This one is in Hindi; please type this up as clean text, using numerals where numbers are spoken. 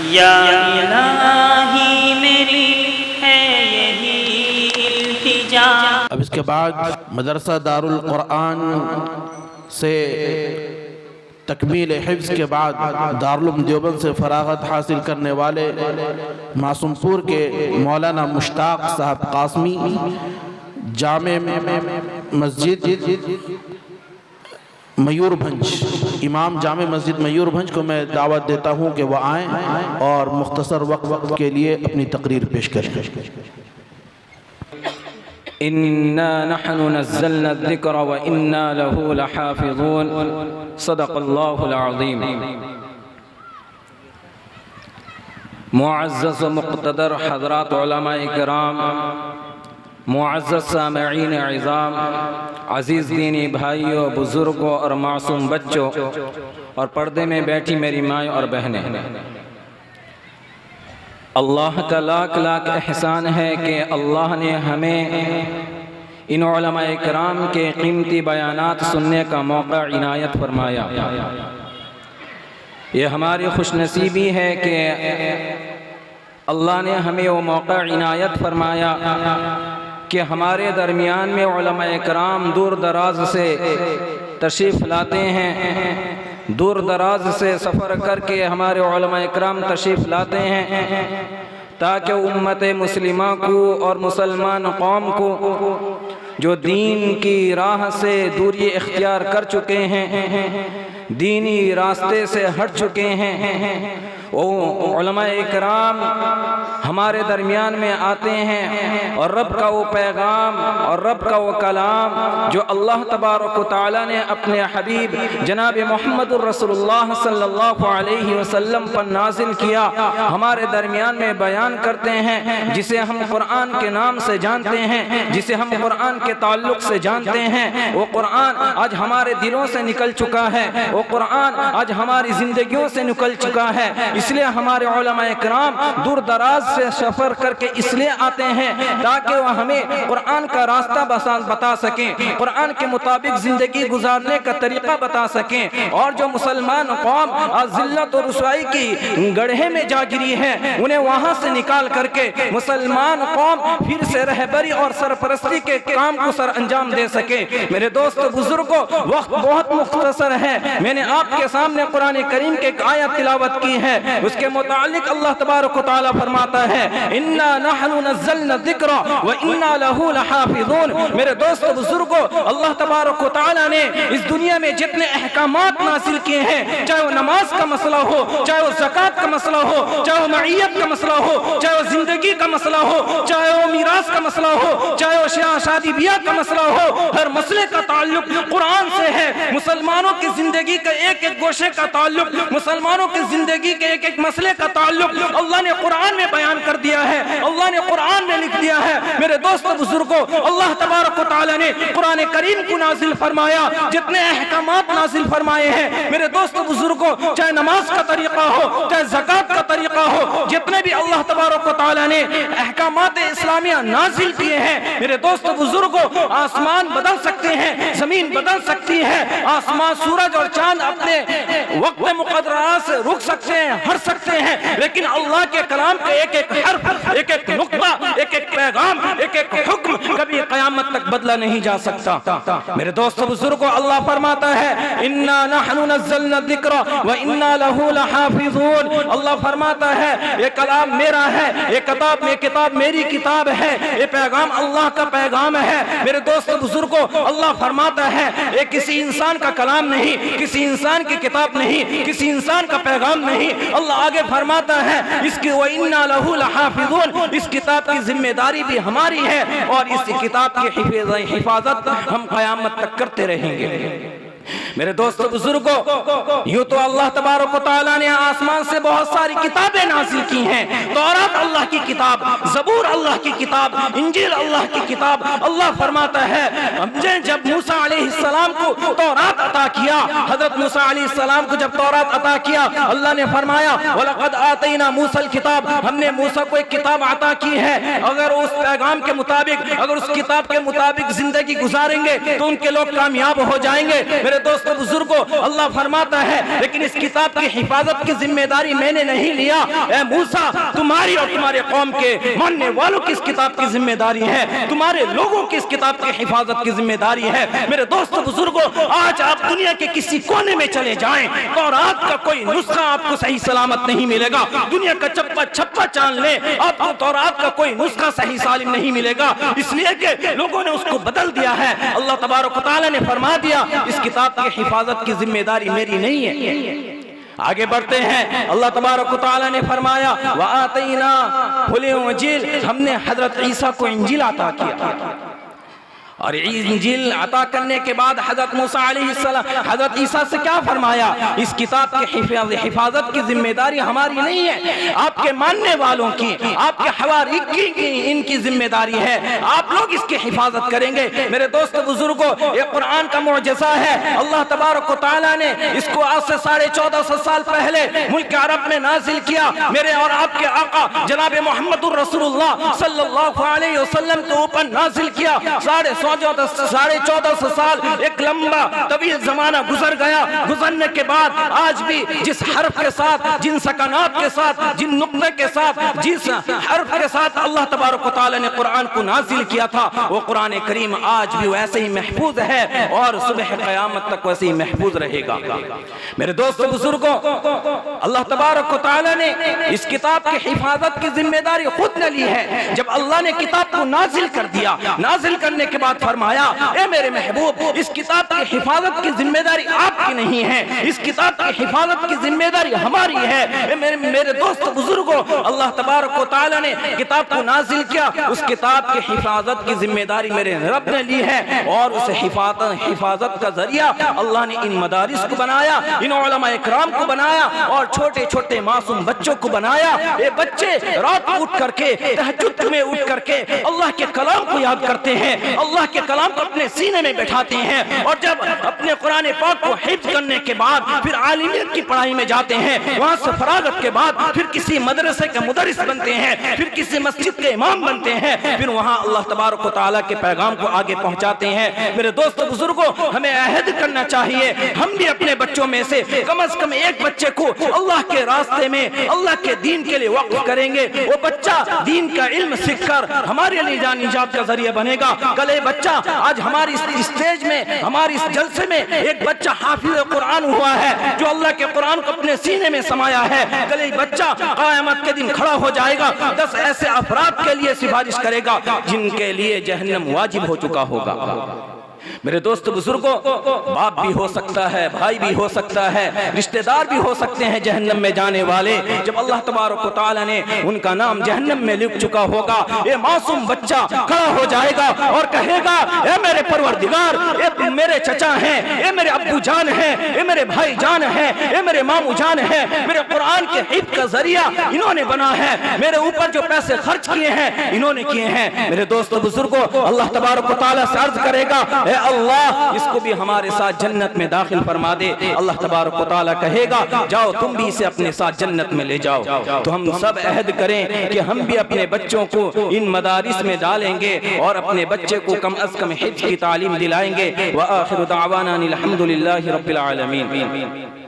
या इलाही मेरी है यही इल्तिजा। अब इसके बाद मदरसा दारुल कुरान से तकमील हिफ्ज़ के बाद दारुल उलूम देवबंद से फरागत हासिल करने वाले मासूमपुर के मौलाना मुश्ताक साहब कासमी जामे मस्जिद मयूरभंज, इमाम जामे मस्जिद मयूरभंज को मैं दावत देता हूँ कि वह आएँ और मुख्तसर वक्त के लिए अपनी तकरीर पेश करें। इन्ना नहनु नज़्ज़लना ज़िक्र व इन्ना लहू लहाफ़िज़ून। सदक़ल्लाहुल अज़ीम। मुअज़्ज़ज़ मुक़्तदर हज़रात उलमाए किराम, मुअज़्ज़ज़ सामिईन इज़ाम, अज़ीज़ दीनी भाइयों, बुज़ुर्गों और मासूम बच्चों और पर्दे में बैठी मेरी माएँ और बहनें, अल्लाह का लाख लाख एहसान है कि अल्लाह ने हमें इन उलमाए किराम के कीमती बयानात सुनने का मौका इनायत फरमाया। ये हमारी खुशनसीबी है कि अल्लाह ने हमें वो मौका इनायत फरमाया कि हमारे दरमियान में उलमाए किराम दूर दराज से तशरीफ़ लाते हैं, दूर दराज से सफ़र करके हमारे उलमाए किराम तशरीफ़ लाते हैं ताकि उम्मत मुस्लिमा को और मुसलमान कौम को जो दीन की राह से दूरी इख्तियार कर चुके हैं, दीनी रास्ते से हट चुके हैं, वो उलमाए किराम हमारे दरमियान में आते हैं और रब का वो पैगाम और रब का वो कलाम जो अल्लाह तबारक व तआला ने अपने हबीब जनाब मुहम्मदुर रसूलुल्लाह सल्लल्लाहु अलैहि वसल्लम पर नाजिल किया, हमारे दरमियान में बयान करते हैं, जिसे हम कुरान के नाम से जानते हैं, जिसे हम कुरान के ताल्लुक से जानते हैं। वो कुरान आज हमारे दिलों से निकल चुका है, वो कुरान आज हमारी जिंदगियों से निकल चुका है। इसलिए हमारे उलमाए किराम दूर दराज से सफर करके इसलिए आते हैं ताकि वह हमें कुरान का रास्ता बता सकें, कुरान के मुताबिक जिंदगी गुजारने का तरीका बता सकें। और जो मुसलमान कौम आज जिल्लत और रुसवाई की गड्ढे में जा गिरी है, उन्हें वहां से निकाल करके मुसलमान कौम फिर से रहबरी और सरपरस्ती के काम को सर अंजाम दे सके। मेरे दोस्त बुजुर्गों, वक्त बहुत मुख्तसर है, मैंने आपके सामने कुरान करीम के एक आयत तिलावत की है, उसके मुतालिक अल्लाह तबारक व तआला फरमाता है, इन्ना नहनु नज़्ज़लना ज़िक्र व इन्ना लहू लहाफ़िज़ून। मेरे दोस्त बुजुर्गों, अल्लाह तबारक व तआला ने इस दुनिया में जितने अहकामात नाज़िल किए हैं, चाहे वो नमाज का मसला हो, चाहे वो ज़कात का मसला हो, चाहे वो मईयत का मसला हो, चाहे वो जिंदगी का मसला हो, चाहे वो मीरास का मसला हो, चाहे वो शादी ब्याह का मसला हो, हर मसले का ताल्लुक कुरान से है। मुसलमानों की जिंदगी का एक एक गोशे का ताल्लुक, मुसलमानों की जिंदगी के एक एक मसले का ताल्लुक अल्लाह ने कुरान में बयान कर दिया है, अल्लाह ने कुरान में लिख दिया है। मेरे दोस्तों बुजुर्गों, अल्लाह तबारक व तआला ने कुरान करीम को नाजिल फरमाया, जितने अहकामात नाजिल फरमाए हैं, मेरे दोस्तों बुजुर्गों, चाहे नमाज का तरीका हो, चाहे ज़कात का तरीका हो, जितने भी अल्लाह तबारक व तआला ने अहकामात इस्लामिया नाजिल किए हैं, मेरे दोस्तों बुजुर्गों, आसमान बदल सकते हैं, जमीन बदल सकती है, आसमान सूरज और चांद अपने वक्त मुक़द्दरा से रुक सकते हैं, हट सकते हैं, लेकिन अल्लाह के कलाम के एक एक हर्फ, एक एक नुक्ता, एक एक पैगाम, एक एक हुक्म कभी क़यामत तक बदला नहीं जा सकता। मेरे दोस्तों बुजुर्गों, अल्लाह फरमाता है, इन्ना नहनु नज़्ज़लना ज़िक्र व इन्ना लहू लहाफ़िज़ून। अल्लाह फरमाता है, ये कलाम मेरा है, ये किताब मेरी किताब है, ये पैगाम अल्लाह का पैगाम है। मेरे दोस्तों बुजुर्गों, अल्लाह फरमाता है, ये किसी इंसान का कलाम नहीं, किसी इंसान की किताब नहीं, किसी इंसान का पैगाम नहीं। अल्लाह आगे फरमाता है, इसकी व इन्ना लहू लहाफ़िज़ून, इस किताब की जिम्मेदारी भी हमारी है और इस किताब की हिफाजत हम क़यामत तक करते रहेंगे। मेरे दोस्तों बुजुर्गों, यूं तो अल्लाह तबारक व तआला ने आसमान से बहुत सारी किताबें नाज़िल की हैं, तौरात अल्लाह की किताब, ज़बूर अल्लाह की किताब, इंजील अल्लाह की किताब। अल्लाह फरमाता है, हमने जब मूसा अलैहिस्सलाम को तौरात अता किया, हजरत मूसा अलैहिस्सलाम को जब तौरात अता किया, अल्लाह ने फरमाया, वलक़द आतैना मूसल किताब, हमने मूसा को एक किताब अता की है, अगर उस पैगाम के मुताबिक, अगर उस किताब के मुताबिक जिंदगी गुजारेंगे तो उनके लोग कामयाब हो जाएंगे। मेरे दोस्त दोस्तों बुजुर्गों, अल्लाह फरमाता है लेकिन इस किताब की हिफाजत की जिम्मेदारी मैंने नहीं लिया। ए मूसा, तुम्हारी और तुम्हारे कौम के मानने वालों की इस किताब की जिम्मेदारी है, तुम्हारे लोगों की इस किताब की हिफाजत की जिम्मेदारी है। मेरे दोस्तों बुजुर्गों, आज आप दुनिया के किसी कोने में चले जाएं, तौरात का कोई नुस्खा आपको सही सलामत नहीं मिलेगा। दुनिया का चप्पा छप्पा चाल ले, आपको तौरात का कोई नुस्खा सही सालिम नहीं मिलेगा, इसलिए कि लोगों ने उसको बदल दिया है। अल्लाह तबारक व तआला ने फरमा दिया इस किताब की हिफाजत की जिम्मेदारी मेरी नहीं है। आगे बढ़ते हैं, अल्लाह तबारक व तआला ने फरमाया व आतैना हुल इंजील, हमने हजरत ईसा को इंजील अता किया। और इंजील अता करने के बाद हजरत मूसा अलैहिस्सलाम हजरत ईसा से क्या फरमाया, इस किताब की हिफाजत की जिम्मेदारी हमारी नहीं है, आपके मानने वालों की, आपके हवारी की इनकी जिम्मेदारी है, आप लोग इसकी हिफाजत करेंगे। मेरे दोस्त बुजुर्गों, ये कुरान का मुअजिज़ा है। अल्लाह तबारक व तआला ने इसको आज से 1450 साल पहले मुल्क अरब में नाजिल किया। मेरे और आपके आका जनाब मोहम्मद रसूलुल्लाह सल्लल्लाहु अलैहि वसल्लम के ऊपर नाजिल किया। 1450 साल एक लंबा तवील जमाना गुजर गया। गुजरने के बाद आज भी जिस हर्फ के साथ, जिन सकनात के साथ, जिन नुक्ते के साथ, जिस हर्फ के साथ अल्लाह तबारक व तआला ने कुरान को नाजिल किया था, वो कुरान करीम आज भी वैसे ही महफूज है और सुबह क़यामत तक वैसे ही महफूज रहेगा। मेरे दोस्तों बुजुर्गों, अल्लाह तबारक व तआला ने इस किताब की हिफाजत की जिम्मेदारी खुद ने ली है। जब अल्लाह ने किताब को नाजिल कर दिया, नाजिल करने के बाद फरमाया ए मेरे महबूब, इस किताब की हिफाजत की जिम्मेदारी आपकी नहीं है, इस किताब की हिफाजत की जिम्मेदारी हमारी है। मेरे दोस्त बुजुर्गों, अल्लाह तबारक व तआला ने किताब को नाजिल किया, उस किताब की हिफाजत की जिम्मेदारी मेरे रब ने ली है और उस हिफाजत का जरिया अल्लाह ने इन मदारिस को बनाया, इन उलमा इकराम को बनाया और छोटे छोटे मासूम बच्चों को बनाया। ये बच्चे रात उठ करके, तहज्जुद में उठ करके अल्लाह के कलाम को याद करते हैं, अल्लाह के कलाम को अपने सीने में बैठाते हैं और जब अपने कुरान पाक को हिफ्ज़ करने के बाद फिर आलिमियत की पढ़ाई में जाते हैं, वहां से फरागत के बाद फिर किसी मदरसे के मुदरिस बनते हैं, फिर किसी मस्जिद के इमाम बनते हैं, फिर वहां अल्लाह तबारक व तआला के पैगाम को आगे पहुंचाते हैं। मेरे दोस्तों बुजुर्गों, हमें अहद करना चाहिए, हम भी अपने बच्चों में से कम कम एक बच्चे को अल्लाह के रास्ते में, अल्लाह के दीन के लिए वक्फ करेंगे। वो बच्चा दीन का इल्म सीखकर हमारे लिए जान निजात का जरिया बनेगा। कल ये बच्चा, आज हमारी इस स्टेज में, हमारी इस जलसे में एक बच्चा हाफिज कुरान हुआ है जो अल्लाह के कुरान को अपने सीने में समाया है। कल ये बच्चा क़यामत के दिन खड़ा हो जाएगा, 10 ऐसे अफराद के लिए सिफारिश करेगा जिनके लिए जहन्नम वाजिब हो चुका होगा। मेरे दोस्त बुजुर्गों, बाप भी हो सकता है, भाई भी हो सकता है, रिश्तेदार भी हो सकते हैं जहन्नम में जाने वाले। जब अल्लाह तबारक व तआला ने उनका नाम जहन्नम में लिख चुका होगा, ये मासूम बच्चा खड़ा हो जाएगा और कहेगा ए मेरे परवरदिगार, ये मेरे चचा हैं, ये मेरे अब्बू जान हैं, ये मेरे भाई जान हैं, ये मेरे मामू जान हैं, मेरे कुरान के हिफ्ज़ का जरिया इन्होंने बना है, मेरे ऊपर जो पैसे खर्च किए हैं इन्होंने किए हैं। मेरे दोस्त बुजुर्गों, अल्लाह तबारक व तआला से अर्ज करेगा ए अल्लाह, इसको भी हमारे साथ जन्नत में दाखिल फरमा दे। अल्लाह तबारक व तआला कहेगा जाओ तुम भी इसे अपने साथ जन्नत में ले जाओ। तो हम सब अहद करें कि हम भी अपने बच्चों को इन मदारिस में डालेंगे और अपने बच्चे को कम अज कम हिफ्ज़ की तालीम दिलाएंगे। व आखिरु दावाना अनिल हम्दुलिल्लाहि रब्बिल आलमीन।